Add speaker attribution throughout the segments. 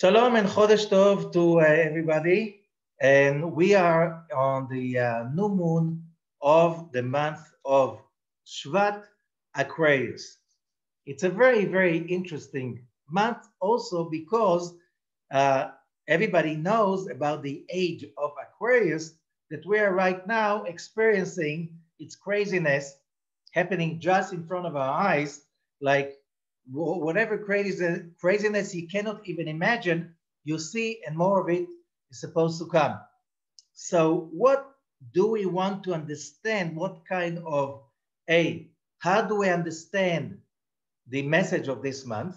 Speaker 1: Shalom and Chodesh Tov to everybody. And we are on the new moon of the month of Shevat, Aquarius. It's a very, very interesting month also because everybody knows about the age of Aquarius that we are right now experiencing its craziness happening just in front of our eyes, like whatever craziness you cannot even imagine, you see, and more of it is supposed to come. So what do we want to understand? What kind of how do we understand the message of this month?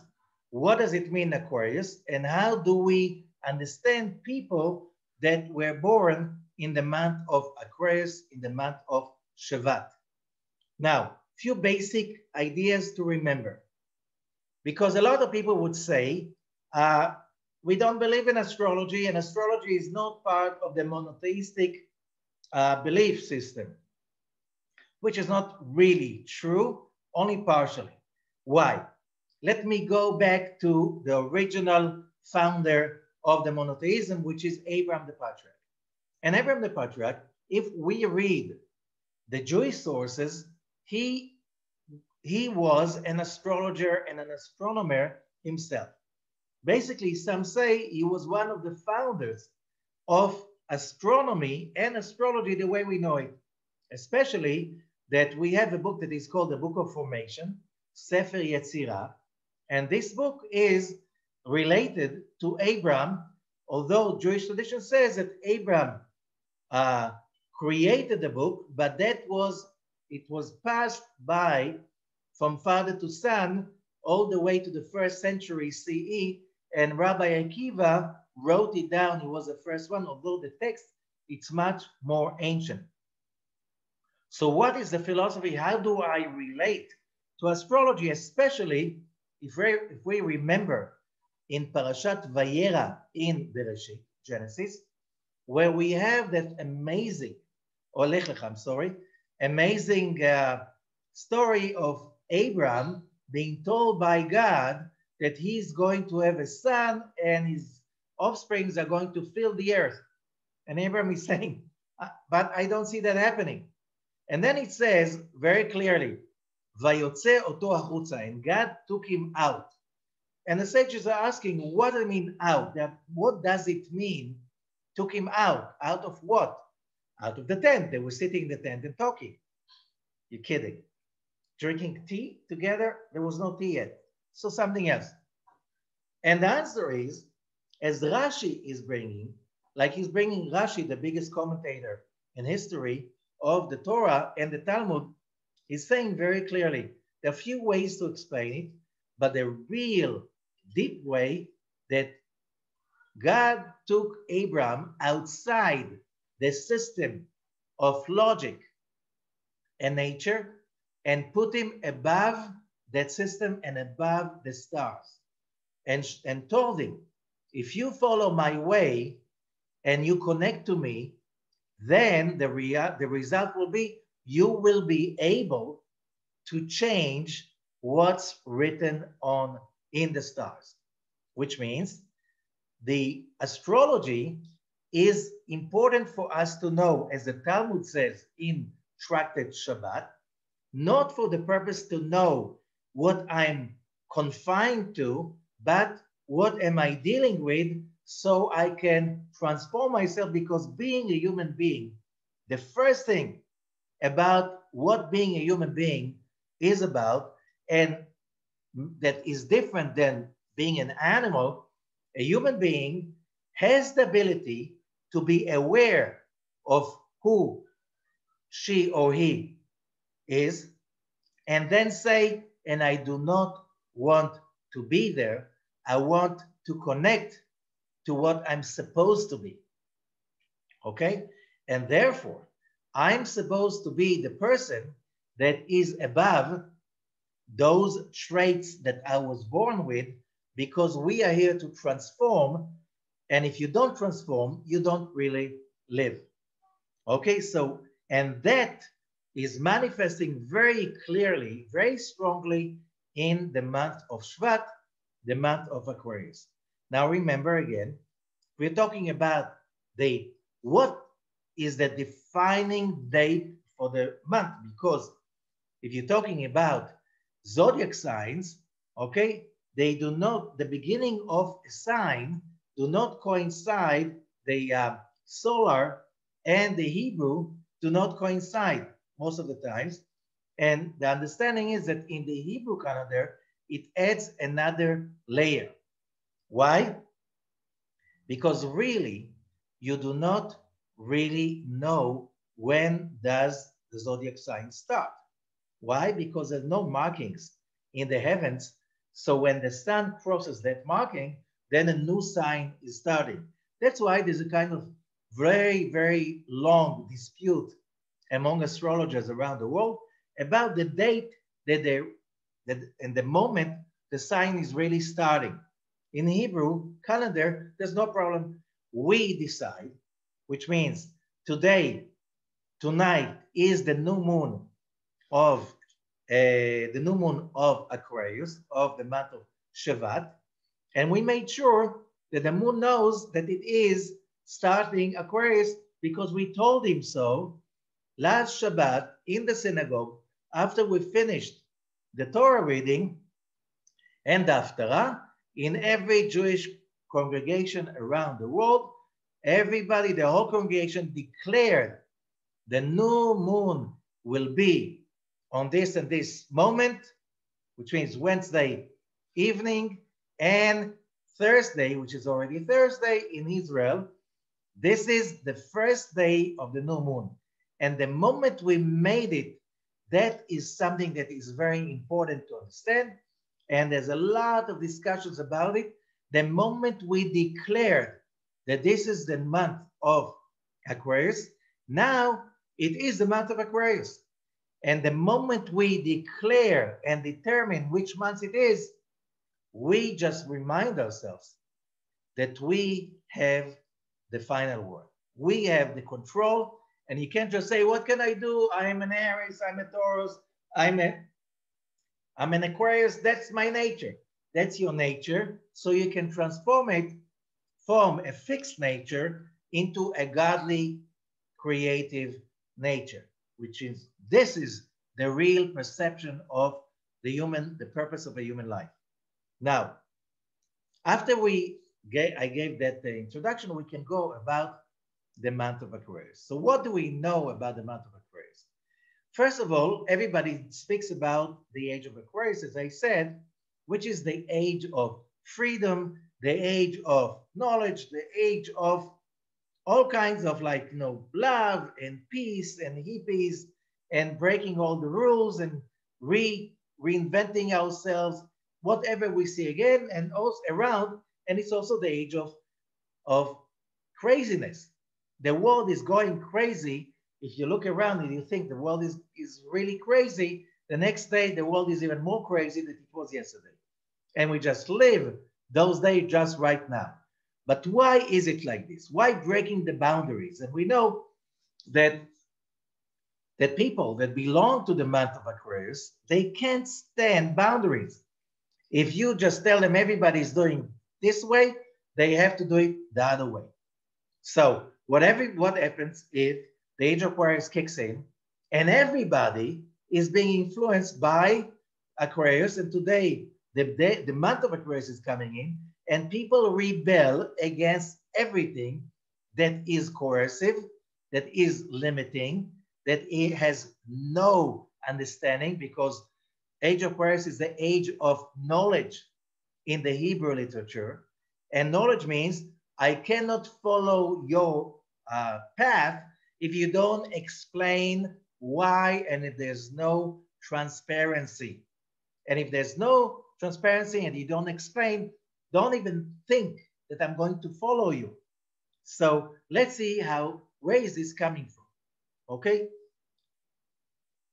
Speaker 1: What does it mean, Aquarius? And how do we understand people that were born in the month of Aquarius, in the month of Shevat? Now, few basic ideas to remember. Because a lot of people would say, we don't believe in astrology, and astrology is not part of the monotheistic belief system, which is not really true, only partially. Why? Let me go back to the original founder of the monotheism, which is Abraham the Patriarch. And Abraham the Patriarch, if we read the Jewish sources, he was an astrologer and an astronomer himself. Basically, some say he was one of the founders of astronomy and astrology the way we know it, especially that we have a book that is called the Book of Formation, Sefer Yetzirah, and this book is related to Abraham, although Jewish tradition says that Abraham created the book, but it was passed by from father to son all the way to the 1st century CE, and Rabbi Akiva wrote it down. He was the first one, although the text, it's much more ancient. So what is the philosophy? How do I relate to astrology, especially if we remember in Parashat Vayera in Bereshit, Genesis, where we have that amazing, or Lech Lecha, I'm sorry, amazing story of Abraham being told by God that he's going to have a son and his offsprings are going to fill the earth. And Abraham is saying, but I don't see that happening. And then it says very clearly, Vayotze oto achutza, and God took him out. And the sages are asking, what do you mean out? What does it mean, took him out? Out of what? Out of the tent. They were sitting in the tent and talking. You're kidding. Drinking tea together? There was no tea yet. So something else. And the answer is, as Rashi is bringing, like he's bringing Rashi, the biggest commentator in history of the Torah and the Talmud, he's saying very clearly, there are a few ways to explain it, but the real deep way that God took Abraham outside the system of logic and nature and put him above that system and above the stars, and told him, if you follow my way and you connect to me, then the result will be you will be able to change what's written in the stars, which means the astrology is important for us to know, as the Talmud says in Tractate Shabbat, not for the purpose to know what I'm confined to, but what am I dealing with so I can transform myself, because being a human being, the first thing about what being a human being is about, and that is different than being an animal, a human being has the ability to be aware of who she or he is, and then say, and I do not want to be there. I want to connect to what I'm supposed to be. Okay? And therefore, I'm supposed to be the person that is above those traits that I was born with, because we are here to transform. And if you don't transform, you don't really live. Okay, so, and that is manifesting very clearly, very strongly in the month of Shevat, the month of Aquarius. Now remember again, we're talking about the what is the defining date for the month, because if you're talking about zodiac signs, okay, they do not, the beginning of a sign do not coincide, the solar and the Hebrew do not coincide most of the times. And the understanding is that in the Hebrew calendar, it adds another layer. Why? Because really, you do not really know when does the zodiac sign start. Why? Because there's no markings in the heavens. So when the sun crosses that marking, then a new sign is starting. That's why there's a kind of very, very long dispute among astrologers around the world about the date that and the moment the sign is really starting. In Hebrew calendar, there's no problem. We decide, which means today, tonight is the new moon of Aquarius, of the month of Shevat, and we made sure that the moon knows that it is starting Aquarius because we told him so last Shabbat in the synagogue after we finished the Torah reading and the Haftarah. In every Jewish congregation around the world, everybody, the whole congregation declared the new moon will be on this and this moment, which means Wednesday evening, and Thursday, which is already Thursday in Israel. This is the first day of the new moon. And the moment we made it, that is something that is very important to understand. And there's a lot of discussions about it. The moment we declared that this is the month of Aquarius, now it is the month of Aquarius. And the moment we declare and determine which month it is, we just remind ourselves that we have the final word. We have the control, and you can't just say, what can I do? I'm an Aries, I'm a Taurus, I'm an Aquarius, that's my nature. That's your nature, so you can transform it from a fixed nature into a godly, creative nature, which is, this is the real perception of the purpose of a human life. Now, after I gave that introduction, we can go about the month of Aquarius. So what do we know about the month of Aquarius? First of all, everybody speaks about the age of Aquarius, as I said, which is the age of freedom, the age of knowledge, the age of all kinds of love and peace and hippies and breaking all the rules and reinventing ourselves, whatever we see again and also around. And it's also the age of craziness. The world is going crazy. If you look around and you think the world is really crazy, the next day the world is even more crazy than it was yesterday. And we just live those days just right now. But why is it like this? Why breaking the boundaries? And we know that people that belong to the month of Aquarius, they can't stand boundaries. If you just tell them everybody's doing this way, they have to do it the other way. So what happens if the age of Aquarius kicks in and everybody is being influenced by Aquarius, and today the month of Aquarius is coming in, and people rebel against everything that is coercive, that is limiting, that it has no understanding, because age of Aquarius is the age of knowledge in the Hebrew literature. And knowledge means I cannot follow your path if you don't explain why, and if there's no transparency. And if there's no transparency and you don't explain, don't even think that I'm going to follow you. So let's see where is this coming from, okay?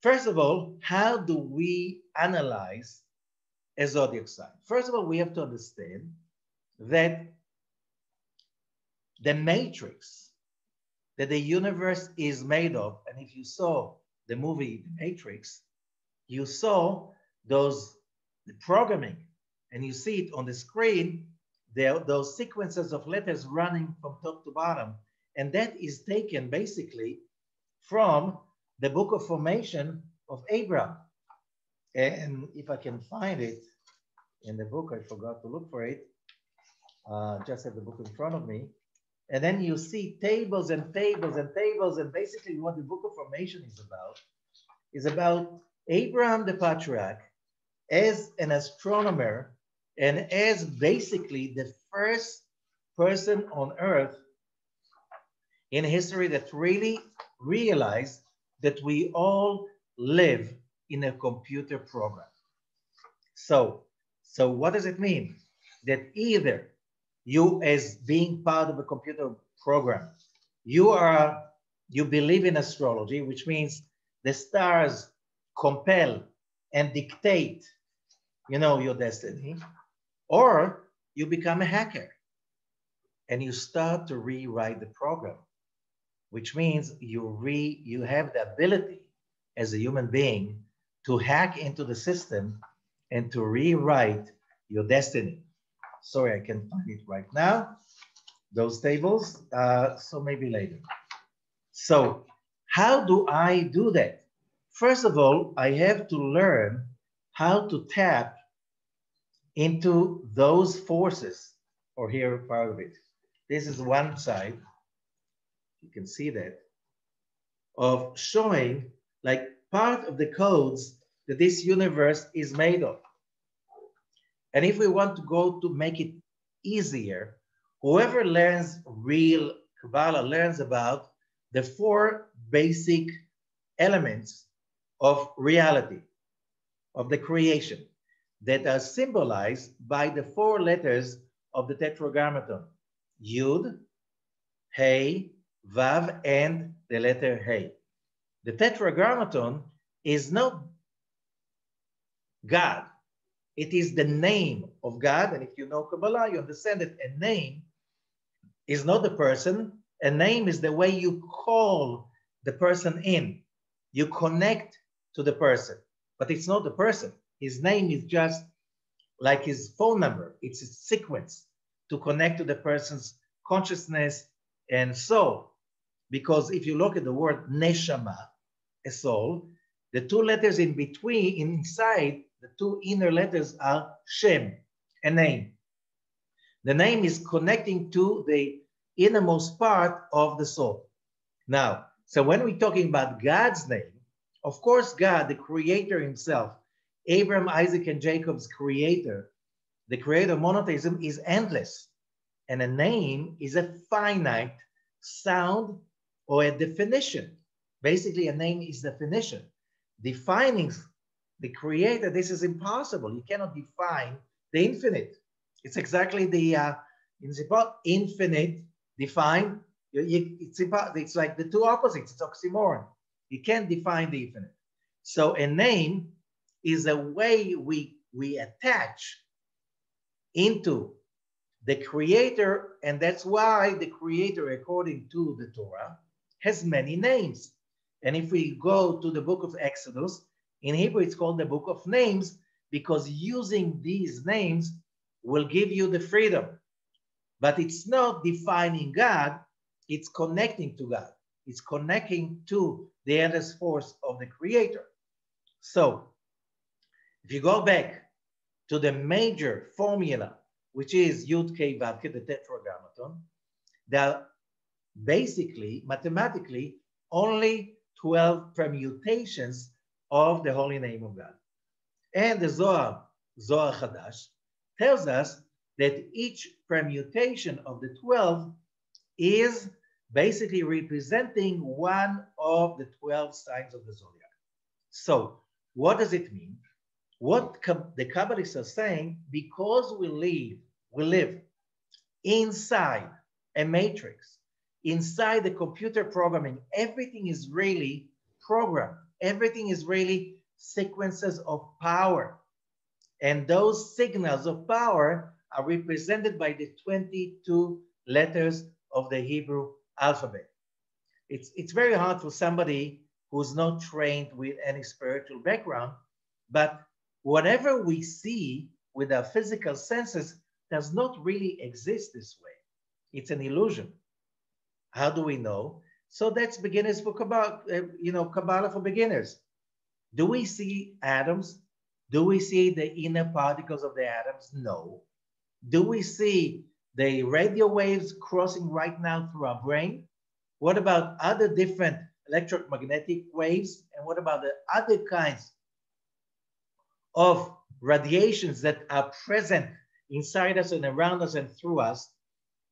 Speaker 1: First of all, how do we analyze a zodiac sign? First of all, we have to understand that the matrix that the universe is made of, and if you saw the movie The Matrix, you saw the programming, and you see it on the screen, those sequences of letters running from top to bottom. And that is taken basically from the book of formation of Abraham. And if I can find it in the book, I forgot to look for it. Just have the book in front of me. And then you see tables and tables and tables. And basically what the book of formation is about Abraham the patriarch as an astronomer and as basically the first person on earth in history that really realized that we all live in a computer program. So what does it mean? That either you, as being part of a computer program, you believe in astrology, which means the stars compel and dictate, your destiny, or you become a hacker and you start to rewrite the program, which means you have the ability as a human being to hack into the system and to rewrite your destiny. Sorry, I can't find it right now, those tables, so maybe later. So how do I do that? First of all, I have to learn how to tap into those forces, or here part of it. This is one side, you can see that, of showing like part of the codes that this universe is made of. And if we want to go to make it easier, whoever learns real Kabbalah learns about the 4 basic elements of reality, of the creation, that are symbolized by the 4 letters of the Tetragrammaton: Yud, Hey, Vav, and the letter Hey. The Tetragrammaton is not God. It is the name of God. And if you know Kabbalah, you understand that a name is not the person. A name is the way you call the person in. You connect to the person, but it's not the person. His name is just like his phone number. It's a sequence to connect to the person's consciousness and soul. Because if you look at the word neshama, a soul, the 2 letters in between, inside, the 2 inner letters are Shem, a name. The name is connecting to the innermost part of the soul. Now, so when we're talking about God's name, of course, God, the creator himself, Abraham, Isaac, and Jacob's creator, the creator of monotheism, is endless. And a name is a finite sound or a definition. Basically, a name is definition. Defining the creator, this is impossible. You cannot define the infinite. It's exactly the infinite defined. It's like the 2 opposites. It's oxymoron. You can't define the infinite. So a name is a way we attach into the creator, and that's why the creator, according to the Torah, has many names. And if we go to the book of Exodus, in Hebrew it's called the book of names, because using these names will give you the freedom. But it's not defining God, it's connecting to God. It's connecting to the endless force of the creator. So if you go back to the major formula, which is Youdkevitch, the Tetragrammaton, there are basically, mathematically, only 12 permutations of the holy name of God. And the Zohar Chadash, tells us that each permutation of the 12 is basically representing one of the 12 signs of the Zodiac. So what does it mean? What the Kabbalists are saying, because we live inside a matrix, inside the computer programming, everything is really programmed. Everything is really sequences of power. And those signals of power are represented by the 22 letters of the Hebrew alphabet. It's very hard for somebody who's not trained with any spiritual background, but whatever we see with our physical senses, does not really exist this way. It's an illusion. How do we know? So that's beginners for Kabbalah, Kabbalah for beginners. Do we see atoms? Do we see the inner particles of the atoms? No. Do we see the radio waves crossing right now through our brain? What about other different electromagnetic waves? And what about the other kinds of radiations that are present inside us and around us and through us?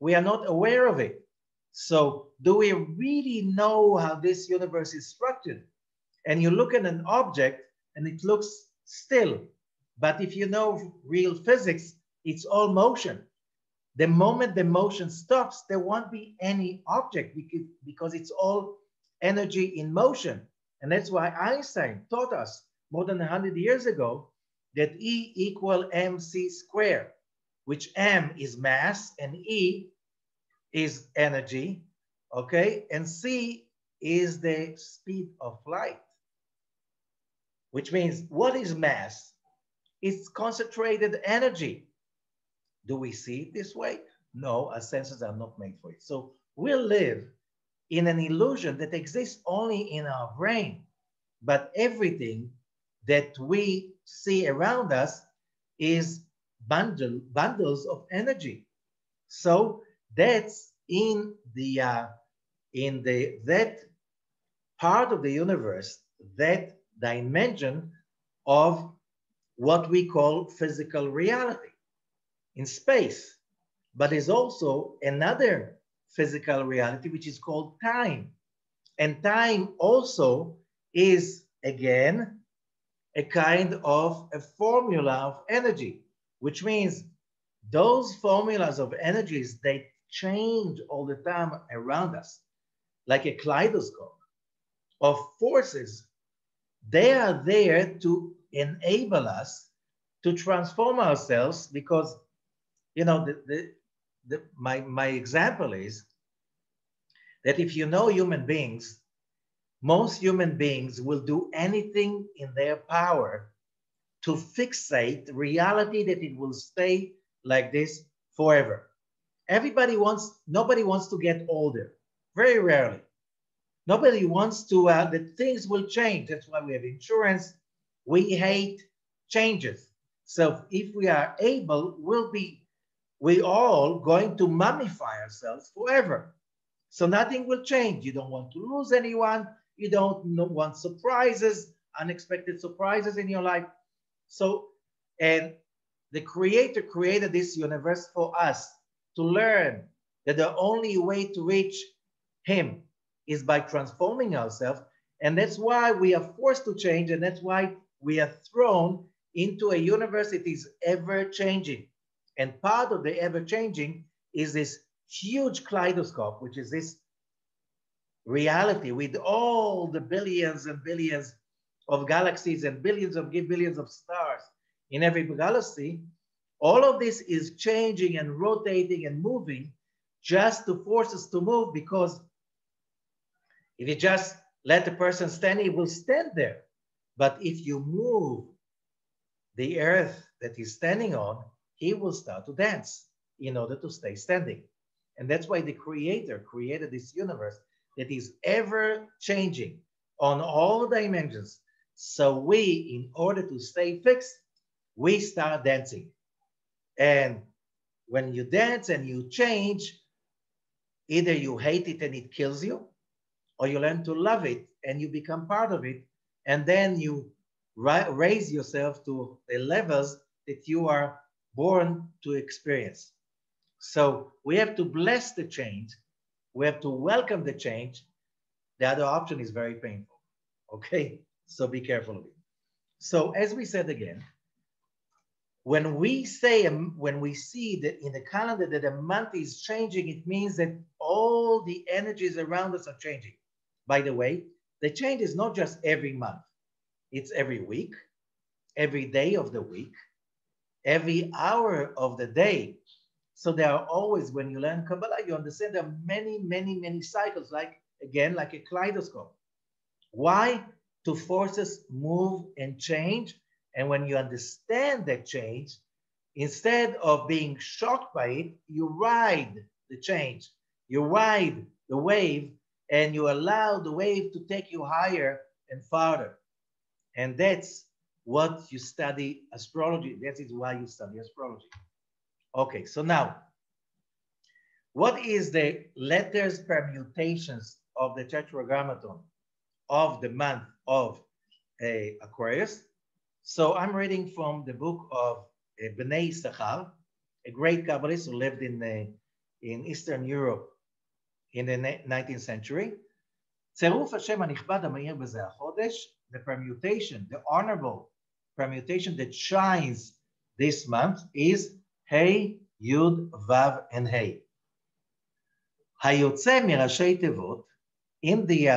Speaker 1: We are not aware of it. So do we really know how this universe is structured? And you look at an object and it looks still. But if you know real physics, it's all motion. The moment the motion stops, there won't be any object because it's all energy in motion. And that's why Einstein taught us more than 100 years ago that E equal mc squared, which m is mass and E is energy, okay? And c is the speed of light, which means what is mass? It's concentrated energy. Do we see it this way? No, our senses are not made for it. So we live in an illusion that exists only in our brain, but everything that we see around us is bundles of energy. So that's in that part of the universe, that dimension of what we call physical reality in space. But there's also another physical reality which is called time. And time also is, again, a kind of a formula of energy, which means those formulas of energies, they change all the time around us, like a kaleidoscope of forces. They are there to enable us to transform ourselves because, you know, my example is that if you know human beings, most human beings will do anything in their power to fixate reality that it will stay like this forever. Nobody wants to get older, very rarely. Nobody wants to, that things will change. That's why we have insurance. We hate changes. So if we are able, we all going to mummify ourselves forever. So nothing will change. You don't want to lose anyone. You don't want surprises, unexpected surprises in your life. So, and the Creator created this universe for us to learn that the only way to reach Him is by transforming ourselves. And that's why we are forced to change. And that's why we are thrown into a universe that is ever changing. And part of the ever changing is this huge kaleidoscope, which is this reality with all the billions and billions of galaxies and billions of stars in every galaxy. All of this is changing and rotating and moving just to force us to move, because if you just let the person stand, he will stand there. But if you move the earth that he's standing on, he will start to dance in order to stay standing. And that's why the Creator created this universe that is ever changing on all dimensions. So we, in order to stay fixed, we start dancing. And when you dance and you change, either you hate it and it kills you, or you learn to love it and you become part of it. And then you raise yourself to the levels that you are born to experience. So we have to bless the change. We have to welcome the change. The other option is very painful. Okay, so be careful of it. So as we said again, when we see that in the calendar that a month is changing, it means that all the energies around us are changing. By the way, the change is not just every month. It's every week, every day of the week, every hour of the day. So there are always, when you learn Kabbalah, you understand there are many, many, many cycles, like, again, like a kaleidoscope. Why? To force us move and change. And when you understand that change, Instead of being shocked by it, you ride the change, you ride the wave, and you allow the wave to take you higher and farther. And that's what you study astrology. That is why you study astrology. Okay, so now, what is the letters permutations of the Tetragrammaton of the month of Aquarius? So I'm reading from the book of Bnei Issachar, a great Kabbalist who lived in Eastern Europe in the 19th century. צירוף השם הנכבד המאיר בזה החודש, the permutation, the honorable permutation that shines this month is Hey, Yud, Vav, and Hey. היוצא מראשי תיבות, in the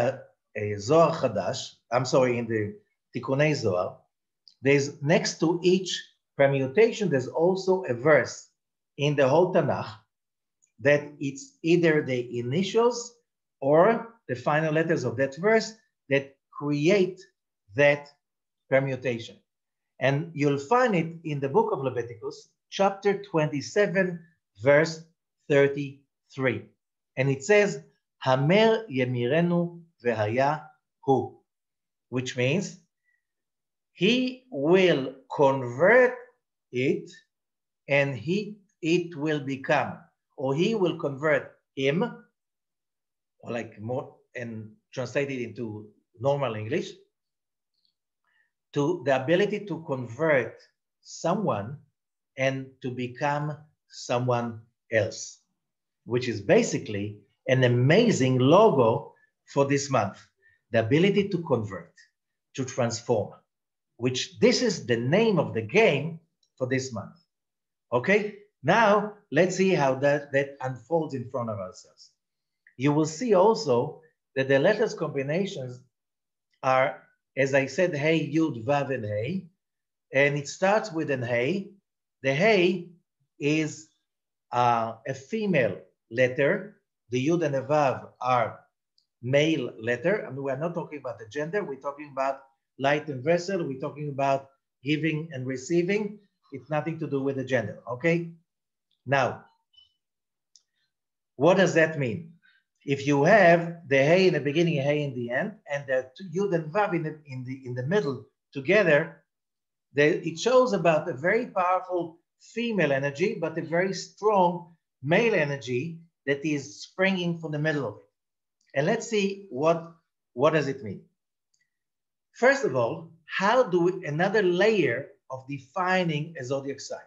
Speaker 1: Zohar Chadash, I'm sorry, in the Tikkunei Zohar, there's next to each permutation, there's also a verse in the whole Tanakh that it's either the initials or the final letters of that verse that create that permutation. And you'll find it in the book of Leviticus, chapter 27, verse 33. And it says, Hamer Yemirenu Vehaya Hu, which means he will convert it and it will become, or he will convert him, or like more, and translate it into normal English, to the ability to convert someone and to become someone else, which is basically an amazing logo for this month. The ability to convert, to transform, which this is the name of the game for this month. Okay, now let's see how that unfolds in front of ourselves. You will see also that the letters combinations are, as I said, Hey, Yud, Vav, and Hey, and it starts with an Hey. The Hey is a female letter. The Yud and the Vav are male letter. And we're not talking about the gender. We're talking about light and vessel. We're talking about giving and receiving. It's nothing to do with the gender, okay? Now, what does that mean? If you have the Hey in the beginning, Hey in the end, and the Yud and Vav in the middle together, it shows about a very powerful female energy, but a very strong male energy that is springing from the middle of it. And let's see what does it mean. First of all, how do we, another layer of defining a zodiac sign?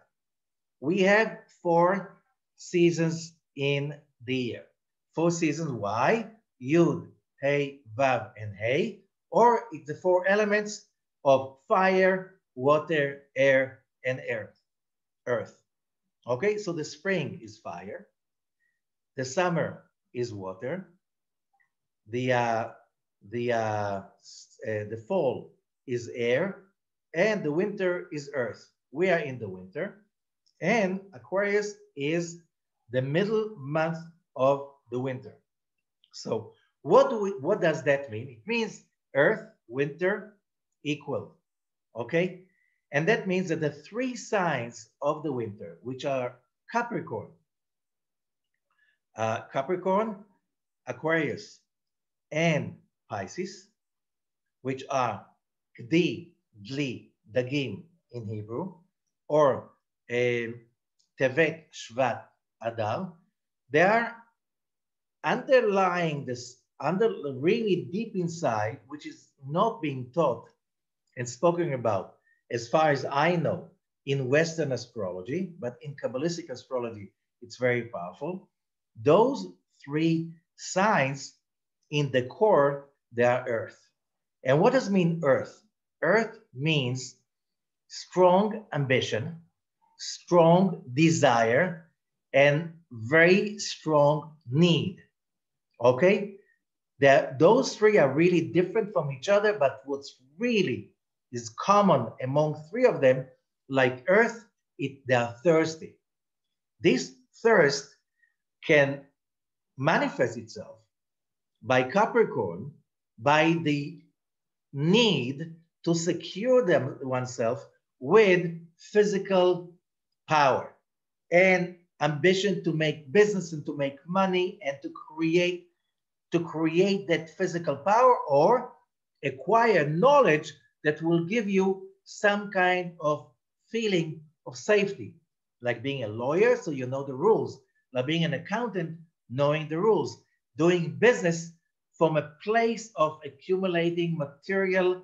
Speaker 1: We have 4 seasons in the year. 4 seasons, why? Yud, Hey, Vav, and Hey, or it's the 4 elements of fire, water, air, and earth. Okay, so the spring is fire, the summer is water, the fall is air, and the winter is earth. We are in the winter, and Aquarius is the middle month of the winter. So what does that mean? It means earth, winter, equal, okay? And that means that the 3 signs of the winter, which are Capricorn, Aquarius, and Pisces, which are Kdi, Dli, Dagim in Hebrew, or Tevet, Shvat, Adar, they are underlying this, really deep inside, which is not being taught and spoken about, as far as I know, in Western astrology, but in Kabbalistic astrology, it's very powerful. Those 3 signs in the core, they are earth. And what does mean earth? Earth means strong ambition, strong desire, and very strong need. Okay? Those 3 are really different from each other, but what's really is common among 3 of them, like earth, they are thirsty. This thirst can manifest itself by Capricorn, by the need to secure oneself with physical power and ambition to make business and to make money and to create that physical power, or acquire knowledge that will give you some kind of feeling of safety, like being a lawyer, so you know the rules, like being an accountant, knowing the rules, doing business from a place of accumulating material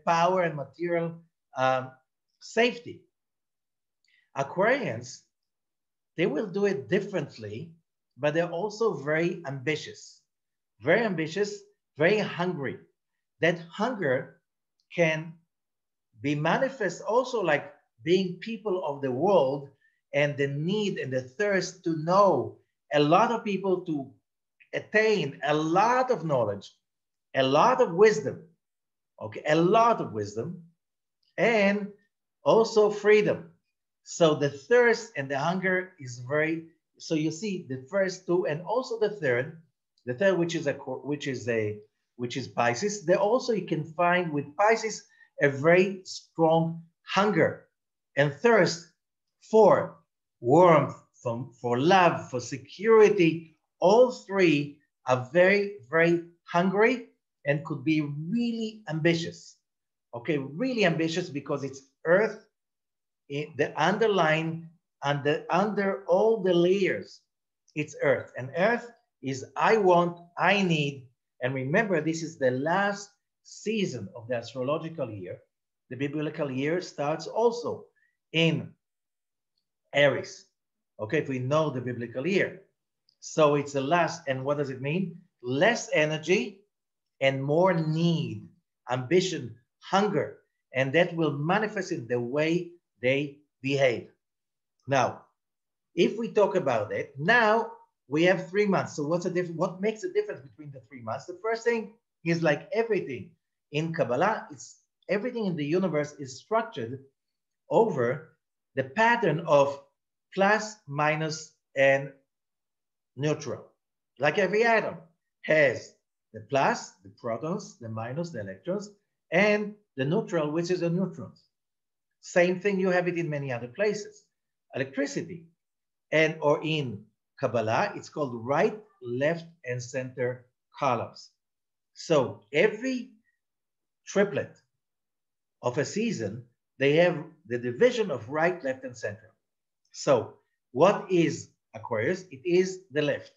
Speaker 1: power and material safety. Aquarians, they will do it differently, but they're also very ambitious, very hungry. That hunger can be manifest also like being people of the world, and the need and the thirst to know a lot of people, to attain a lot of knowledge, a lot of wisdom, okay, a lot of wisdom, and also freedom. So the thirst and the hunger is very, so you see the first two, and also the third, which is Pisces. There also you can find with Pisces a very strong hunger and thirst for warmth, for love, for security. All three are very, very hungry and could be really ambitious. Okay, really ambitious, because it's earth, the underline, under all the layers, it's earth. And earth is I want, I need. And remember, this is the last season of the astrological year. The biblical year starts also in Aries. Okay, if we know the biblical year. So it's the last, and what does it mean? Less energy and more need, ambition, hunger, and that will manifest in the way they behave. Now, if we talk about it, now we have 3 months. So what makes the difference between the 3 months? The first thing is, like everything in Kabbalah, everything in the universe is structured over the pattern of plus, minus, and neutral. Like every atom has the plus, the protons, the minus, the electrons, and the neutral, which is the neutrons. Same thing, you have it in many other places. Electricity, or in Kabbalah, it's called right, left, and center columns. So every triplet of a season, they have the division of right, left, and center. So what is Aquarius? It is the left.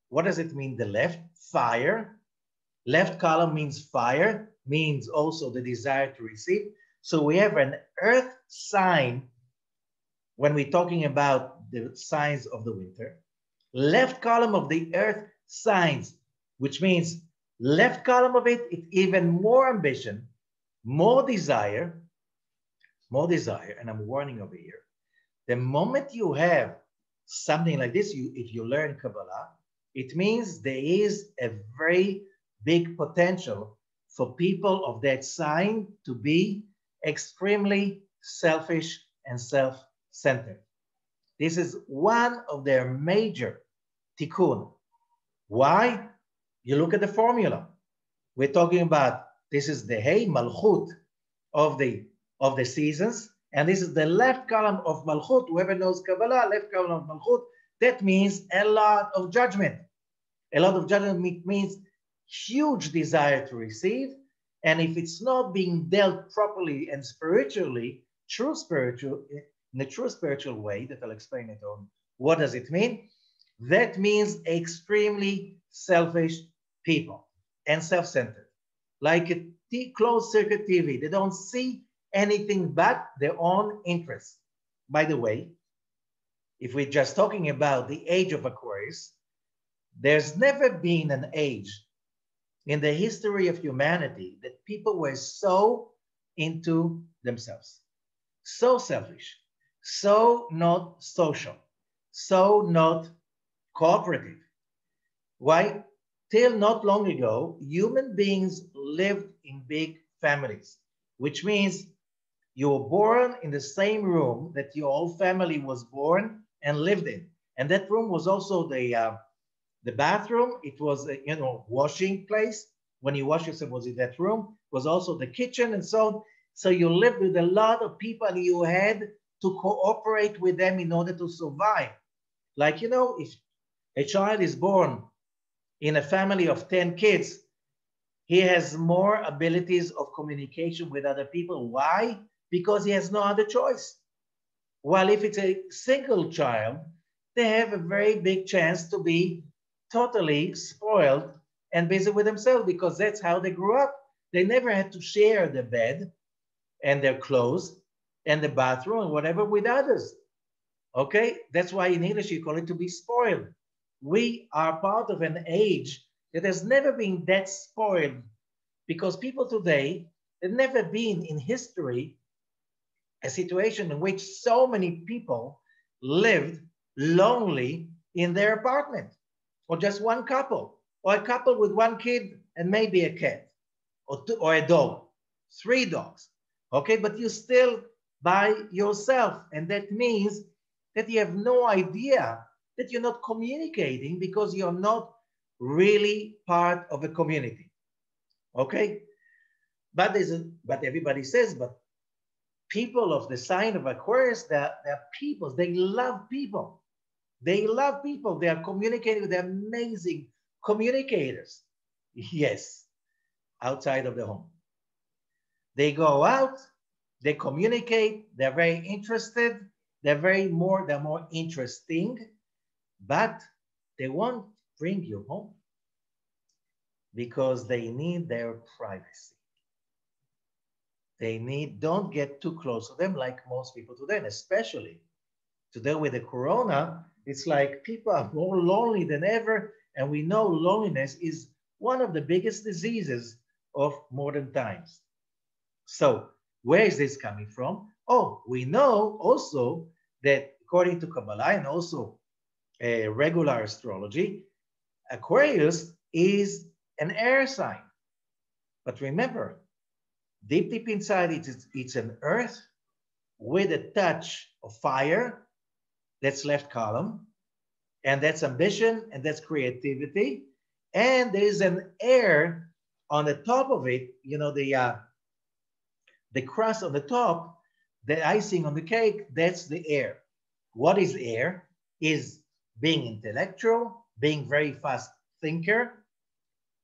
Speaker 1: What does it mean, the left? Fire. Left column means fire, means also the desire to receive. So we have an earth sign when we're talking about the signs of the winter. Left column of the earth signs, which means left column of it, it's even more ambition, more desire, and I'm warning over here. The moment you have something like this, if you learn Kabbalah, it means there is a very big potential for people of that sign to be extremely selfish and self-centered. This is one of their major tikkun. Why? You look at the formula. We're talking about, this is the Hey Malchut of the seasons, and this is the left column of Malchut. Whoever knows Kabbalah, left column of Malchut, that means a lot of judgment. A lot of judgment means huge desire to receive, and if it's not being dealt properly and spiritually, in a true spiritual way, that I'll explain it on, what does it mean? That means extremely selfish people and self-centered, like a closed circuit TV. They don't see anything but their own interests. By the way, if we're just talking about the age of Aquarius, there's never been an age in the history of humanity that people were so into themselves, so selfish, so not social, so not cooperative. Why? Till not long ago, human beings lived in big families, which means you were born in the same room that your whole family was born and lived in. And that room was also the bathroom. It was a washing place. When you wash yourself, was in that room. It was also the kitchen and so on. So you lived with a lot of people, and you had to cooperate with them in order to survive. Like, you know, if a child is born in a family of 10 kids, he has more abilities of communication with other people. Why? Because he has no other choice. While if it's a single child, they have a very big chance to be totally spoiled and busy with themselves because that's how they grew up. They never had to share the bed and their clothes and the bathroom and whatever with others. Okay? That's why in English you call it to be spoiled. We are part of an age that has never been that spoiled because people today have never been in history a situation in which so many people lived lonely in their apartment, or just one couple, or a couple with one kid and maybe a cat, or two, or a dog, 3 dogs. Okay, but you still by yourself, and that means that you have no idea that you're not communicating because you're not really part of a community. Okay, but everybody says, but people of the sign of Aquarius, they're people. They love people. They love people. They are communicating with amazing communicators. Yes, outside of the home. They go out, they communicate, they're very interested, they're more interesting, but they won't bring you home because they need their privacy. Don't get too close to them like most people today, and especially today with the corona, it's like people are more lonely than ever, and we know loneliness is one of the biggest diseases of modern times. So where is this coming from? Oh, we know also that according to Kabbalah and also regular astrology, Aquarius is an air sign. But remember, deep inside it's an earth with a touch of fire. That's left column, and that's ambition, and that's creativity, and there's an air on the top of it. You know, the crust on the top, the icing on the cake, that's the air. What is air? Is being intellectual, being very fast thinker,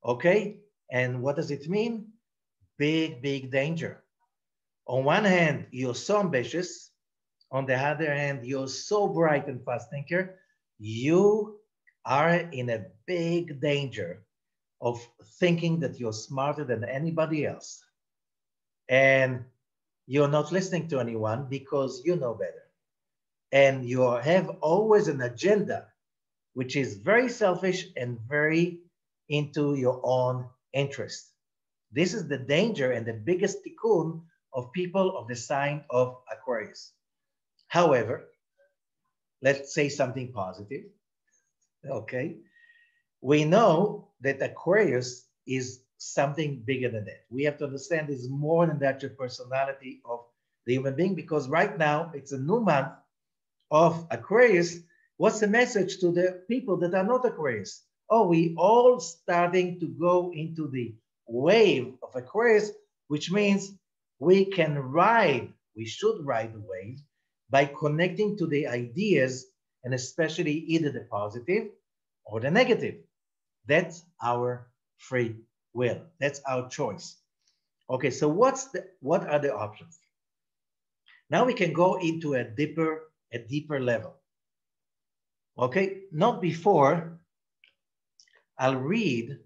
Speaker 1: okay? And what does it mean? Big danger. On one hand, you're so ambitious. On the other hand, you're so bright and fast thinker. You are in a big danger of thinking that you're smarter than anybody else. And you're not listening to anyone because you know better. And you have always an agenda, which is very selfish and very into your own interest. This is the danger and the biggest tikkun of people of the sign of Aquarius. However, let's say something positive. Okay. We know that Aquarius is something bigger than that. We have to understand it's more than that, your personality of the human being, because right now it's a new month of Aquarius. What's the message to the people that are not Aquarius? Oh, we all starting to go into the wave of Aquarius, which means we can ride, we should ride the wave by connecting to the ideas, and especially either the positive or the negative. That's our free will. That's our choice. Okay, so what are the options? Now we can go into a deeper level. Okay, not before I'll read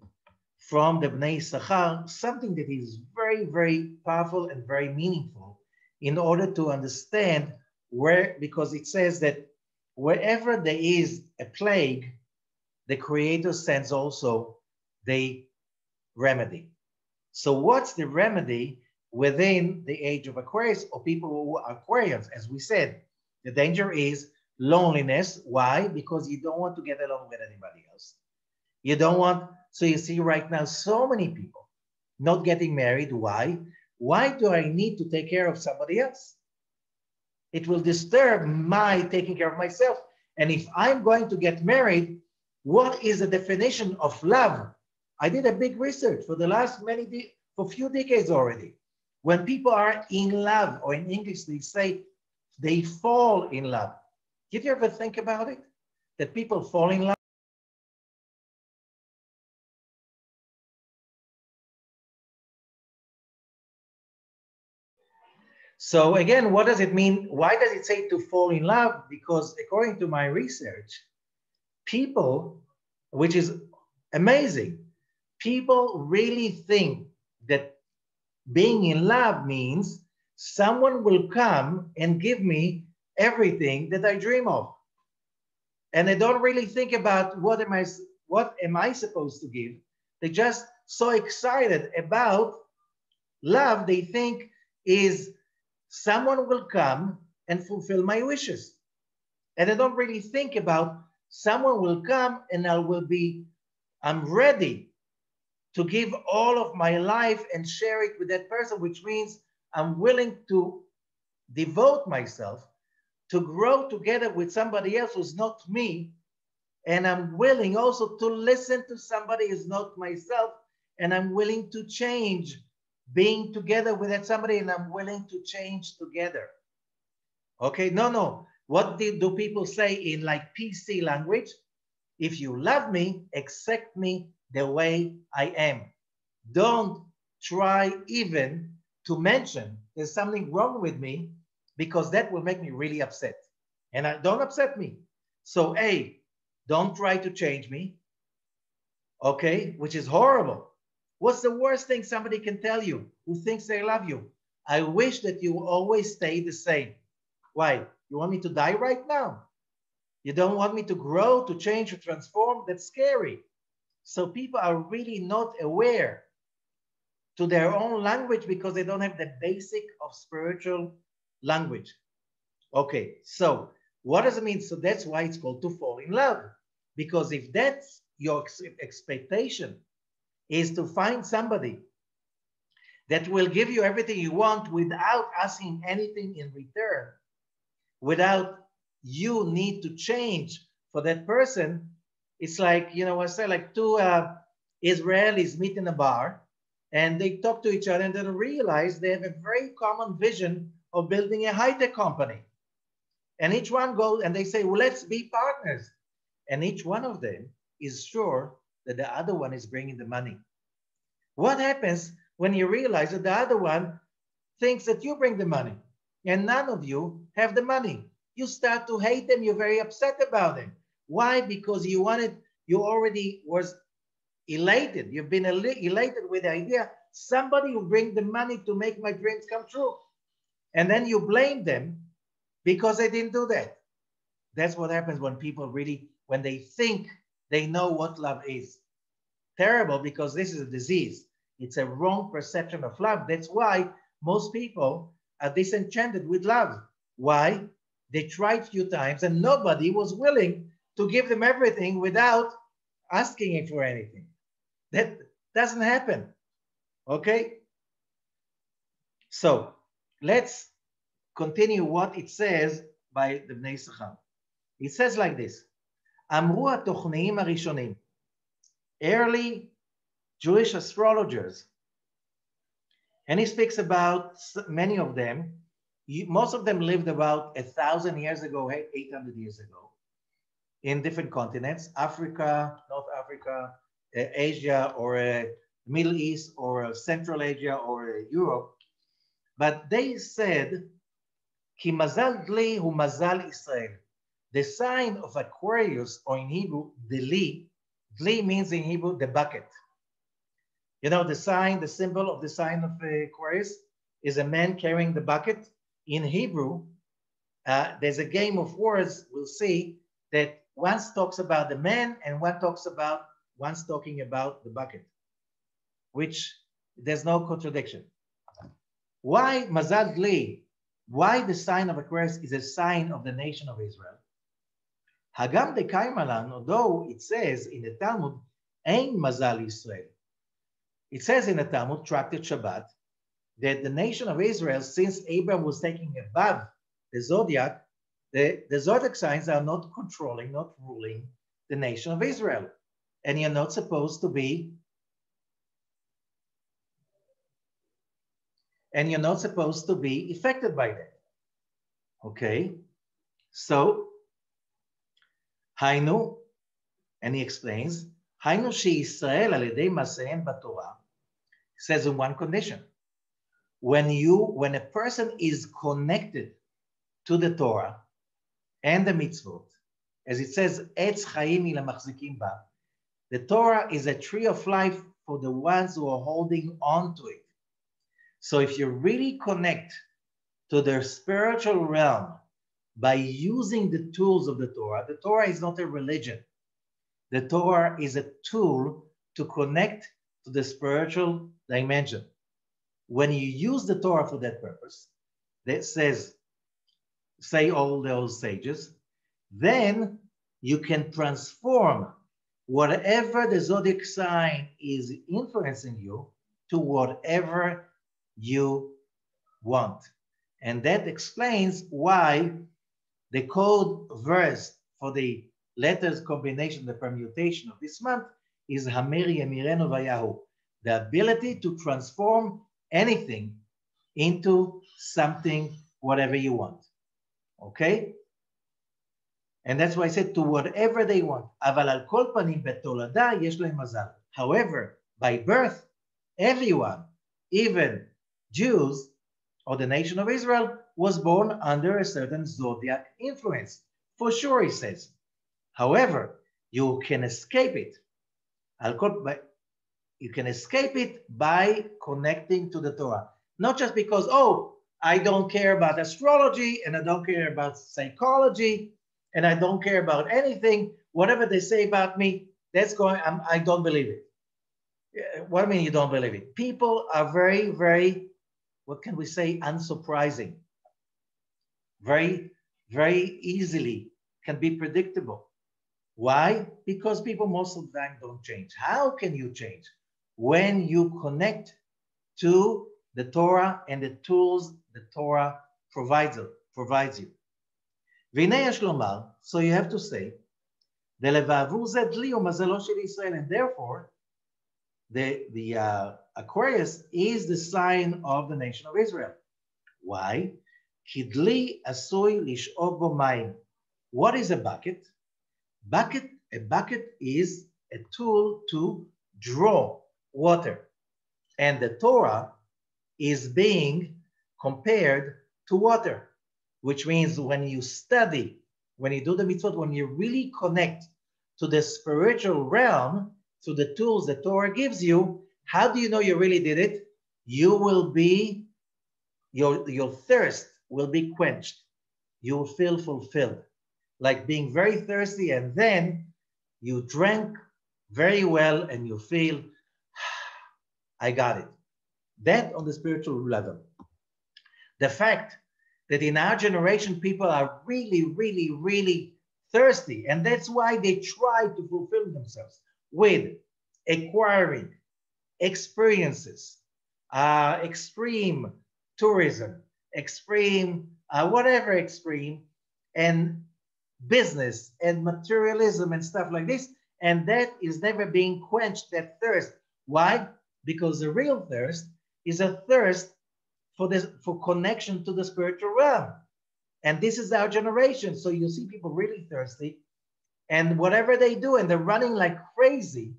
Speaker 1: from the Bnei Issachar something that is very powerful and very meaningful in order to understand where, because it says that wherever there is a plague, the Creator sends also the remedy. So what's the remedy within the age of Aquarius, or people who are Aquarians? As we said, the danger is loneliness. Why? Because you don't want to get along with anybody else. You don't want, so you see right now so many people not getting married. Why? Why do I need to take care of somebody else? It will disturb my taking care of myself. And if I'm going to get married, what is the definition of love? I did a big research for the last for a few decades already. When people are in love, or in English they say they fall in love. Did you ever think about it? That people fall in love? So again, what does it mean? Why does it say to fall in love? Because according to my research, people, which is amazing, people really think that being in love means someone will come and give me everything that I dream of. And they don't really think about what am I supposed to give. They're just so excited about love, they think is someone will come and fulfill my wishes. And I don't really think about someone will come and I'm ready to give all of my life and share it with that person, which means I'm willing to devote myself to grow together with somebody else who's not me. And I'm willing also to listen to somebody who's not myself. And I'm willing to change being together with that somebody, and I'm willing to change together. Okay, no. What do people say in like PC language? If you love me, accept me the way I am. Don't try even to mention there's something wrong with me, because that will make me really upset. And don't upset me. So A, don't try to change me, okay, which is horrible. What's the worst thing somebody can tell you who thinks they love you? I wish that you always stay the same. Why? You want me to die right now? You don't want me to grow, to change, to transform? That's scary. So people are really not aware to their own language because they don't have the basic of spiritual language. Okay, so what does it mean? So that's why it's called to fall in love. Because if that's your expectation, is to find somebody that will give you everything you want without asking anything in return, without you need to change for that person, it's like, you know, I say like two Israelis meet in a bar and they talk to each other and then realize they have a very common vision of building a high-tech company. And each one goes and they say, well, let's be partners. And each one of them is sure that the other one is bringing the money. What happens when you realize that the other one thinks that you bring the money and none of you have the money? You start to hate them. You're very upset about them. Why? Because you already was elated. You've been elated with the idea somebody will bring the money to make my dreams come true. And then you blame them because they didn't do that. That's what happens when people really, when they think they know what love is. Terrible, because this is a disease. It's a wrong perception of love. That's why most people are disenchanted with love. Why? They tried a few times and nobody was willing to give them everything without asking it for anything. That doesn't happen. Okay? So let's continue what it says by the Bnei Sachar. It says like this, אמרו התוכניים הראשונים, early Jewish astrologers, and he speaks about many of them. Most of them lived about 1,000 years ago, 800 years ago, in different continents, Africa, North Africa, Asia, or Middle East, or Central Asia, or Europe. But they said, Ki mazal dli hu mazal Israel. The sign of Aquarius, or in Hebrew, dli means in Hebrew, the bucket. You know, the sign, the symbol of the sign of Aquarius is a man carrying the bucket. In Hebrew, there's a game of words. We'll see that one talks about the man and one's talking about the bucket, which there's no contradiction. Why Mazal Dli? Why the sign of Aquarius is a sign of the nation of Israel? Hagam de Kaimalan, although it says in the Talmud, Ein Mazal Israel. It says in the Talmud, Tractate Shabbat, that the nation of Israel, since Abraham was taking above the Zodiac, the Zodiac signs are not controlling, not ruling the nation of Israel. And you're not supposed to be, affected by that. Okay, so Hainu, and he explains, Hainu she'Yisrael al yedei masehem b'Torah, says in one condition. When a person is connected to the Torah and the mitzvot, as it says, Etz Chaim lamachzikim ba, the Torah is a tree of life for the ones who are holding on to it. So if you really connect to the spiritual realm by using the tools of the Torah is not a religion. The Torah is a tool to connect to the spiritual dimension. When you use the Torah for that purpose, that says, say all those sages, then you can transform whatever the zodiac sign is influencing you to whatever you want. And that explains why the code verse for the letters combination, the permutation of this month is Hamer Yemirenu Vayahu, the ability to transform anything into something, whatever you want. Okay? And that's why I said to whatever they want. Aval al kol panim betolada yesh lehem mazal. However, by birth, everyone, even Jews or the nation of Israel, was born under a certain zodiac influence. For sure, he says. However, you can escape it. You can escape it by connecting to the Torah. Not just because, oh, I don't care about astrology and I don't care about psychology and I don't care about anything. Whatever they say about me, I don't believe it. What do you mean you don't believe it? People are very, very, what can we say, unsurprising. Very, very easily can be predictable. Why? Because people most of the time don't change. How can you change? When you connect to the Torah and the tools the Torah provides you. So you have to say, and therefore, the Aquarius is the sign of the nation of Israel. Why? What is a bucket? A bucket is a tool to draw water. And the Torah is being compared to water, which means when you study, when you do the mitzvot, when you really connect to the spiritual realm, to the tools the Torah gives you, how do you know you really did it? You will be, your thirst will be quenched. You will feel fulfilled, like being very thirsty, and then you drank very well and you feel, I got it. That on the spiritual level. The fact that in our generation, people are really, really, really thirsty, and that's why they try to fulfill themselves with acquiring experiences, extreme tourism, extreme, whatever extreme, and business and materialism and stuff like this. And that is never being quenched, that thirst. Why? Because the real thirst is a thirst for connection to the spiritual realm. And this is our generation. So you see people really thirsty, and whatever they do, and they're running like crazy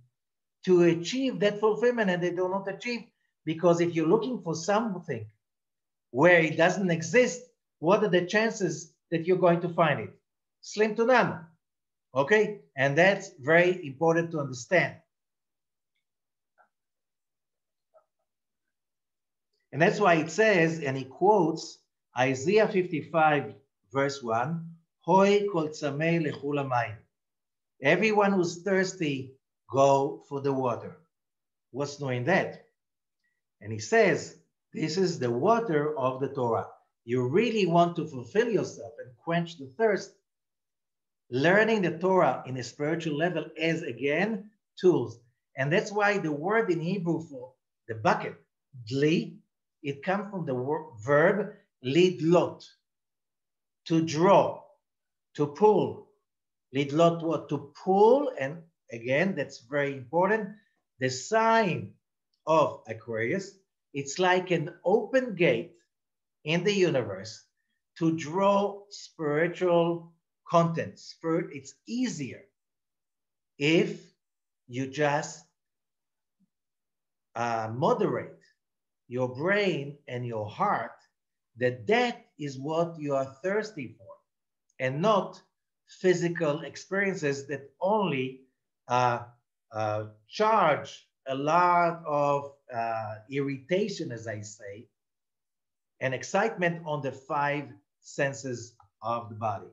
Speaker 1: to achieve that fulfillment, and they do not achieve, because if you're looking for something where it doesn't exist, what are the chances that you're going to find it? Slim to none. Okay? And that's very important to understand. And that's why it says, and he quotes Isaiah 55, verse 1, Hoi kol tzamei lechu lamayim. Everyone who's thirsty, go for the water. What's new in that? And he says, this is the water of the Torah. You really want to fulfill yourself and quench the thirst. Learning the Torah in a spiritual level is, again, tools. And that's why the word in Hebrew for the bucket, dli, it comes from the verb lidlot, to draw, to pull. Lidlot what? To pull, and again, that's very important. The sign of Aquarius, it's like an open gate in the universe to draw spiritual content. It's easier if you just moderate your brain and your heart, that is what you are thirsty for, and not physical experiences that only charge a lot of irritation, as I say, and excitement on the five senses of the body.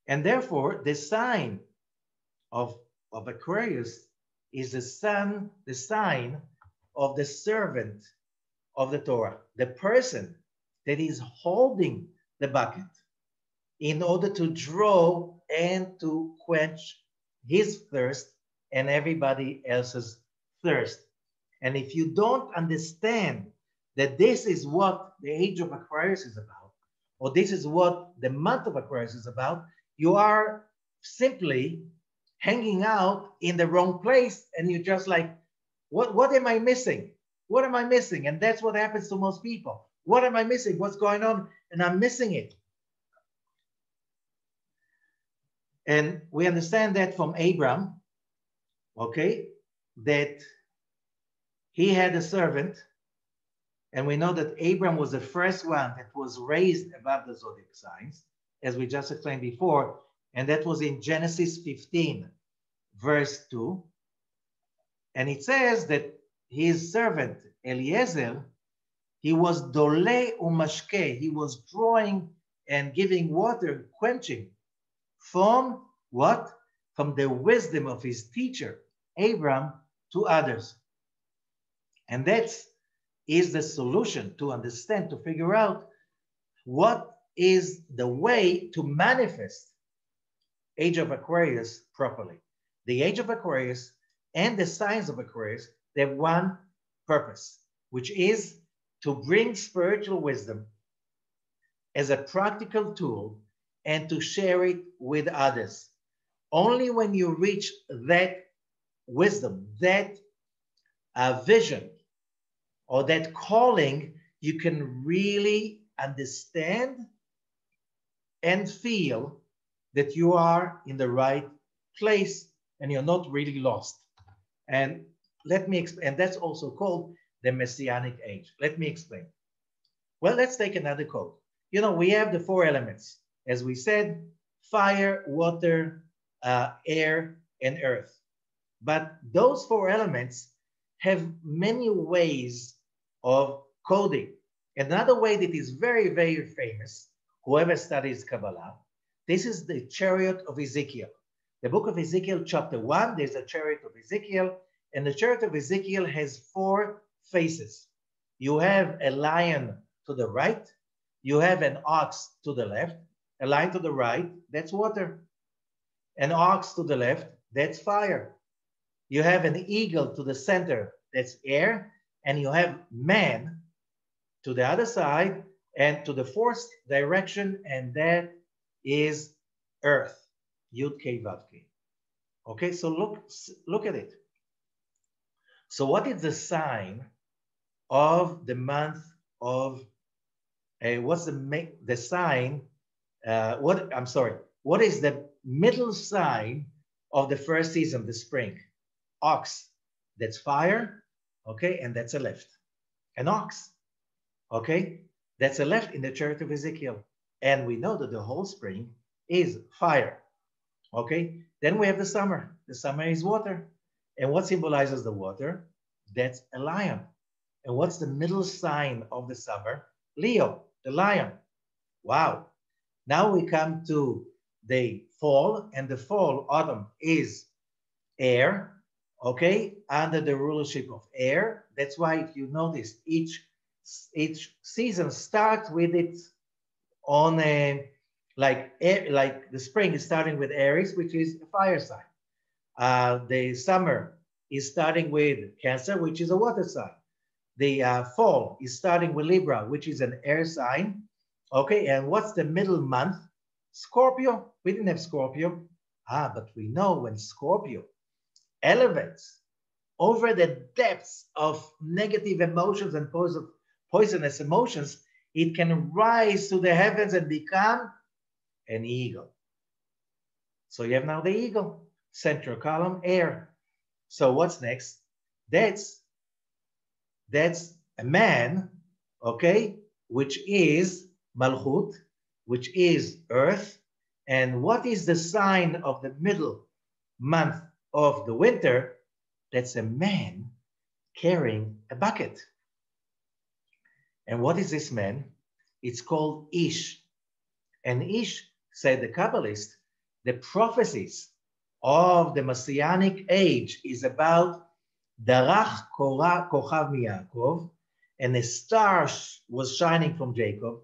Speaker 1: And therefore, the sign of Aquarius is the sign of the servant of the Torah, the person that is holding the bucket in order to draw and to quench his thirst and everybody else's thirst. And if you don't understand that this is what the Age of Aquarius is about, or this is what the month of Aquarius is about, you are simply hanging out in the wrong place, and you're just like, what am I missing? What am I missing? And that's what happens to most people. What am I missing? What's going on? And I'm missing it. And we understand that from Abram, okay, that he had a servant, and we know that Abram was the first one that was raised above the zodiac signs, as we just explained before, and that was in Genesis 15, verse 2. And it says that his servant, Eliezer, he was dole umashke, he was drawing and giving water, quenching, from what? From the wisdom of his teacher, Abram, to others. And that is the solution to understand, to figure out what is the way to manifest Age of Aquarius properly. The Age of Aquarius and the signs of Aquarius, they have one purpose, which is to bring spiritual wisdom as a practical tool and to share it with others. Only when you reach that wisdom, that vision, or that calling, you can really understand and feel that you are in the right place and you're not really lost. And let me explain, and that's also called the Messianic age. Let me explain. Well, let's take another code. You know, we have the four elements, as we said, fire, water, air, and earth. But those four elements have many ways of coding. Another way that is very, very famous, whoever studies Kabbalah, this is the Chariot of Ezekiel. The book of Ezekiel, chapter 1, there's a Chariot of Ezekiel, and the Chariot of Ezekiel has four faces. You have a lion to the right, you have an ox to the left, a lion to the right, that's water. An ox to the left, that's fire. You have an eagle to the center, that's air, and you have man to the other side and to the fourth direction, and that is earth, Youdkevitch. Okay, so look at it. So what is the sign of the month of, what's the sign, what is the middle sign of the first season, the spring? Ox, that's fire, okay, and that's a left. An ox, okay, that's a left in the Chariot of Ezekiel. And we know that the whole spring is fire, okay? Then we have the summer. The summer is water. And what symbolizes the water? That's a lion. And what's the middle sign of the summer? Leo, the lion. Wow. Now we come to the fall, and the fall, autumn, is air, okay, under the rulership of air. That's why, if you notice, each season starts with its on a, like the spring is starting with Aries, which is a fire sign. The summer is starting with Cancer, which is a water sign. The fall is starting with Libra, which is an air sign. Okay, and what's the middle month? Scorpio. We didn't have Scorpio. But we know when Scorpio elevates, over the depths of negative emotions and poisonous emotions, it can rise to the heavens and become an eagle. So you have now the eagle, central column, air. So what's next? That's a man, okay, which is Malchut, which is earth. And what is the sign of the middle month of the winter? That's a man carrying a bucket. And what is this man? It's called Ish. And Ish, said the Kabbalist, the prophecies of the Messianic age is about Darach Kochav Yaakov, and a star was shining from Jacob.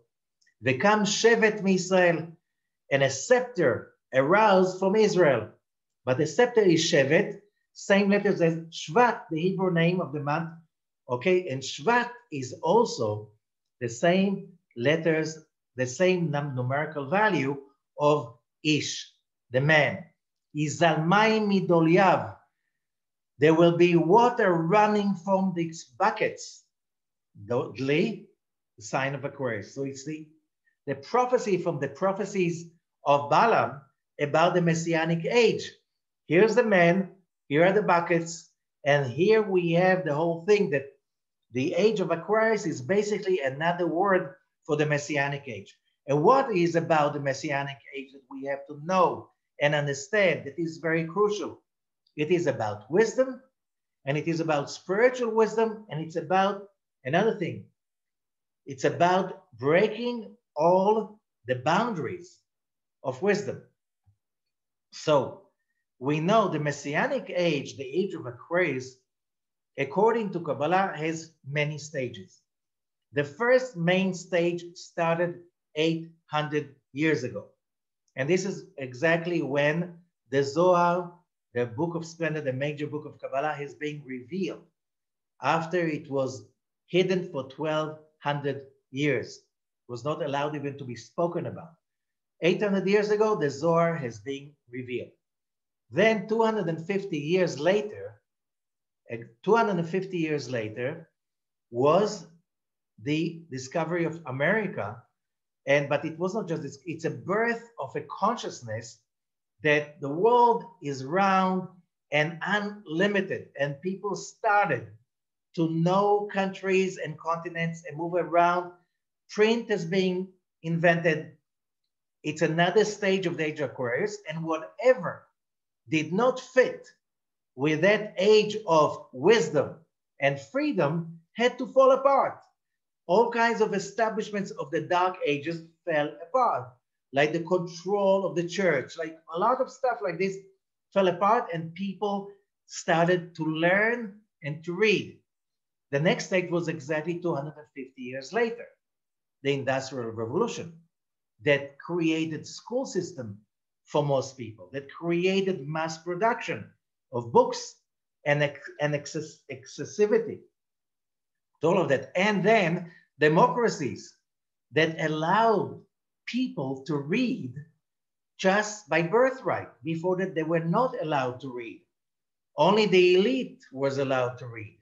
Speaker 1: Vekam Shevet Misrael, and a scepter aroused from Israel. But the scepter is Shevet, same letters as Shvat, the Hebrew name of the month. Okay, and Shvat is also the same letters, the same numerical value of Ish, the man. Izalmai midolyav. There will be water running from these buckets. Dli, the sign of Aquarius. So it's the prophecy from the prophecies of Balaam about the Messianic age. Here's the man, here are the buckets, and here we have the whole thing that the age of Aquarius is basically another word for the Messianic age. And what is about the Messianic age that we have to know and understand that is very crucial? It is about wisdom, and it is about spiritual wisdom, and it's about another thing. It's about breaking all the boundaries of wisdom. So we know the Messianic age, the age of Aquarius, according to Kabbalah, has many stages. The first main stage started 800 years ago. And this is exactly when the Zohar, the Book of Splendor, the major book of Kabbalah, is being revealed after it was hidden for 1200 years. It was not allowed even to be spoken about. 800 years ago, the Zohar has been revealed. Then 250 years later, was the discovery of America. But it was not just this, it's a birth of a consciousness that the world is round and unlimited, and people started to know countries and continents and move around. Print is being invented. It's another stage of the age of Aquarius, and whatever did not fit with that age of wisdom and freedom had to fall apart. All kinds of establishments of the Dark Ages fell apart, like the control of the church, like a lot of stuff like this fell apart, and people started to learn and to read. The next stage was exactly 250 years later, the Industrial Revolution, that created school system for most people, that created mass production of books and excessivity, all of that. And then democracies that allowed people to read just by birthright. Before that, they were not allowed to read. Only the elite was allowed to read.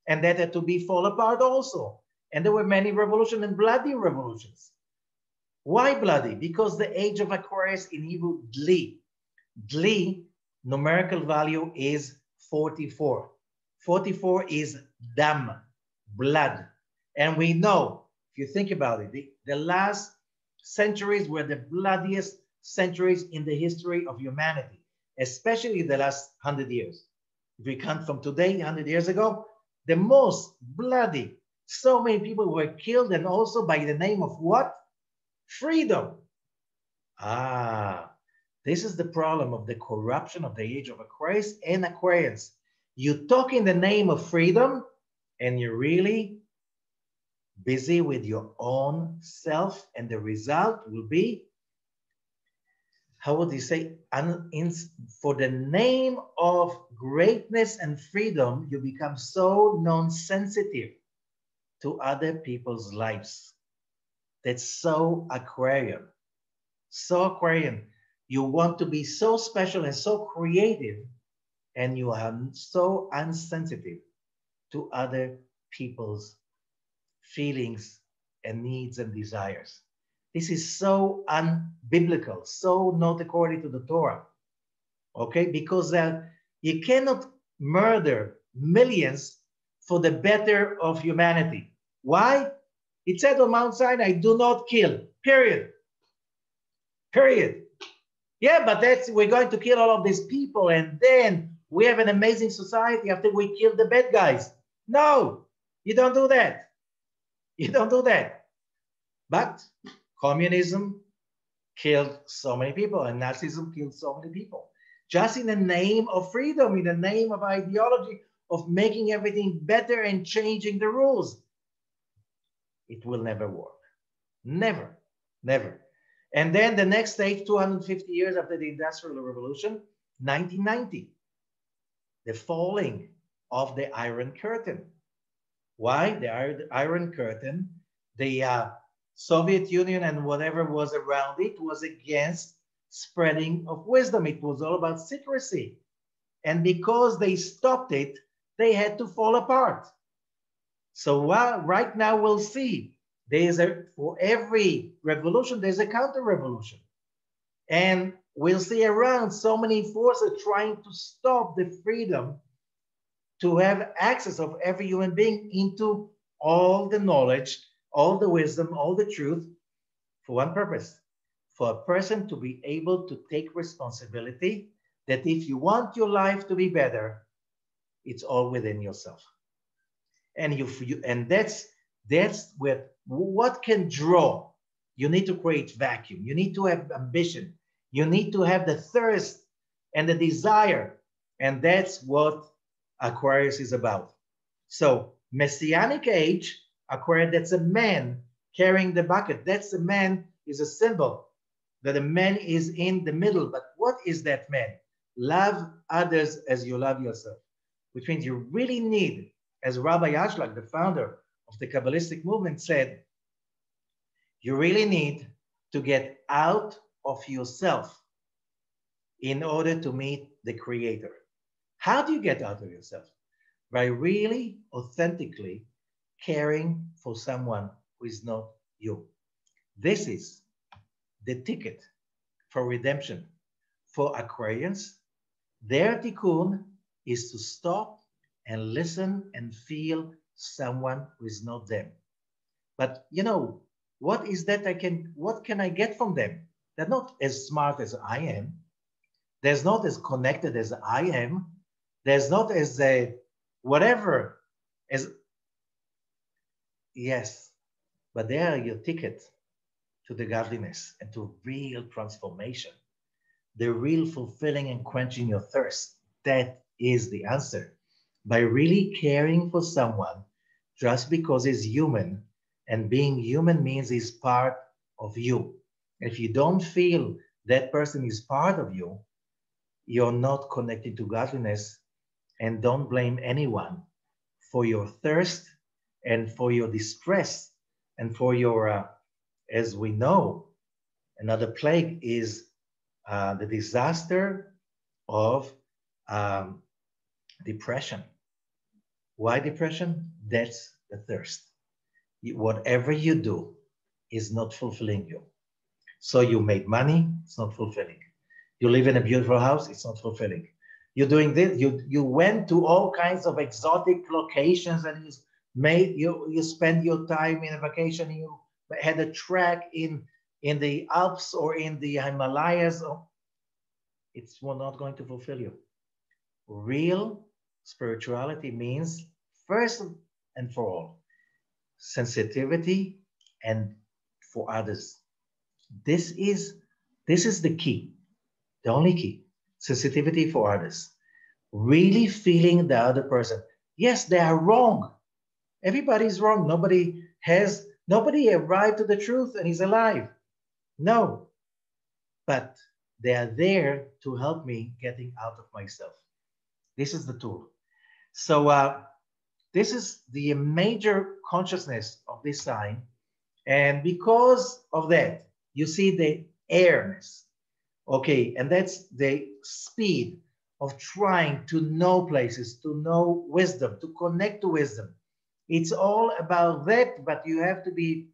Speaker 1: And that had to be fall apart also. And there were many revolutions and bloody revolutions. Why bloody? Because the age of Aquarius in Hebrew, Dli. Dli, numerical value is 44. 44 is dam, blood. And we know, if you think about it, the last centuries were the bloodiest centuries in the history of humanity, especially the last 100 years. If we count from today, 100 years ago, the most bloody. So many people were killed, and also by the name of what? Freedom. This is the problem of the corruption of the age of Aquarius and Aquarians. You talk in the name of freedom, and you're really busy with your own self, and the result will be, how would you say, for the name of greatness and freedom, you become so non-sensitive to other people's lives. That's so Aquarian. So Aquarian. You want to be so special and so creative, and you are so unsensitive to other people's feelings and needs and desires. This is so unbiblical, so not according to the Torah. Okay, because you cannot murder millions for the better of humanity. Why? It said on Mount Sinai, do not kill, period. Period. Yeah, but we're going to kill all of these people and then we have an amazing society after we kill the bad guys. No, you don't do that. You don't do that. But communism killed so many people and Nazism killed so many people. Just in the name of freedom, in the name of ideology, of making everything better and changing the rules. It will never work. Never, never. And then the next stage, 250 years after the Industrial Revolution, 1990, the falling of the Iron Curtain. Why? The Iron Curtain, the Soviet Union and whatever was around it was against spreading of wisdom. It was all about secrecy. And because they stopped it, they had to fall apart. So right now we'll see for every revolution, there's a counter-revolution. And we'll see around so many forces trying to stop the freedom to have access of every human being into all the knowledge, all the wisdom, all the truth for one purpose, for a person to be able to take responsibility that if you want your life to be better, it's all within yourself. And and that's what can draw. You need to create vacuum. You need to have ambition. You need to have the thirst and the desire. And that's what Aquarius is about. So Messianic age, Aquarius, that's a man carrying the bucket. That's a man, is a symbol that a man is in the middle. But what is that man? Love others as you love yourself, which means you really need, as Rabbi Ashlag, the founder of the Kabbalistic movement, said, you really need to get out of yourself in order to meet the Creator. How do you get out of yourself? By really authentically caring for someone who is not you. This is the ticket for redemption. For Aquarians, their tikkun is to stop and listen and feel someone who is not them. But you know, what is that what can I get from them? They're not as smart as I am. They're not as connected as I am. There's not as whatever as, yes, but they are your ticket to the godliness and to real transformation, the real fulfilling and quenching your thirst. That is the answer. By really caring for someone just because he's human, and being human means he's part of you. If you don't feel that person is part of you, you're not connected to godliness. And don't blame anyone for your thirst and for your distress and for your, as we know, another plague is the disaster of depression. Why depression? That's the thirst. Whatever you do is not fulfilling you. So you made money, it's not fulfilling. You live in a beautiful house, it's not fulfilling. You're doing this, you went to all kinds of exotic locations and you spend your time in a vacation, you had a track in the Alps or in the Himalayas. It's not going to fulfill you. Real spirituality means, first and for all, sensitivity and for others. This is the key, the only key. Sensitivity for others. Really feeling the other person. Yes, they are wrong. Everybody's wrong. Nobody arrived to the truth and is alive. No. But they are there to help me getting out of myself. This is the tool. So this is the major consciousness of this sign. And because of that, you see the airness. Okay, and that's the speed of trying to know places, to know wisdom, to connect to wisdom. It's all about that, but you have to be,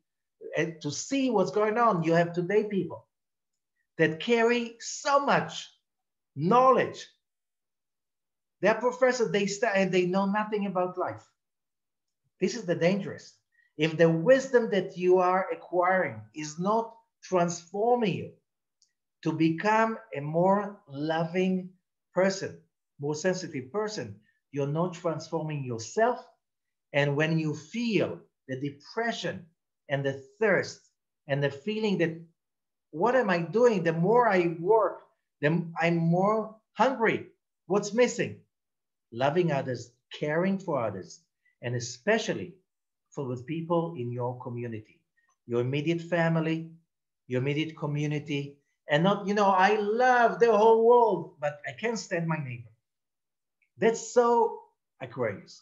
Speaker 1: to see what's going on. You have today people that carry so much knowledge. They're professors, they study, and they know nothing about life. This is the dangerous. If the wisdom that you are acquiring is not transforming you to become a more loving person, more sensitive person, you're not transforming yourself. And when you feel the depression and the thirst and the feeling that, what am I doing? The more I work, I'm more hungry. What's missing? Loving others, caring for others, and especially for the people in your community, your immediate family, your immediate community, and not, I love the whole world, but I can't stand my neighbor. That's so Aquarius.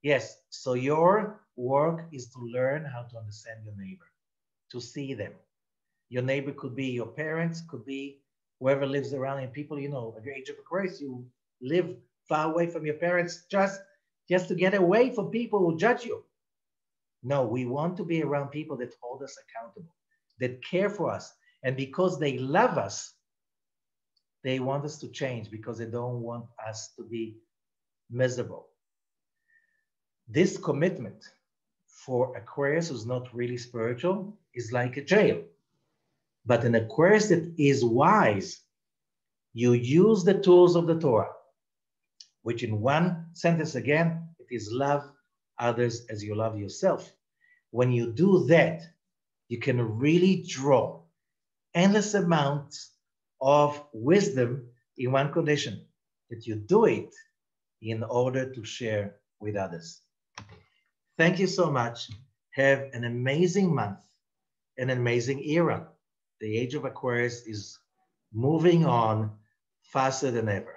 Speaker 1: Yes, so your work is to learn how to understand your neighbor, to see them. Your neighbor could be your parents, could be whoever lives around, and people, at the age of Aquarius, you live far away from your parents just to get away from people who judge you. No, we want to be around people that hold us accountable, that care for us. And because they love us, they want us to change because they don't want us to be miserable. This commitment for Aquarius who's not really spiritual is like a jail. But an Aquarius that is wise, you use the tools of the Torah, which in one sentence again, it is love others as you love yourself. When you do that, you can really draw endless amounts of wisdom in one condition, that you do it in order to share with others. Thank you so much. Have an amazing month, an amazing era. The age of Aquarius is moving on faster than ever.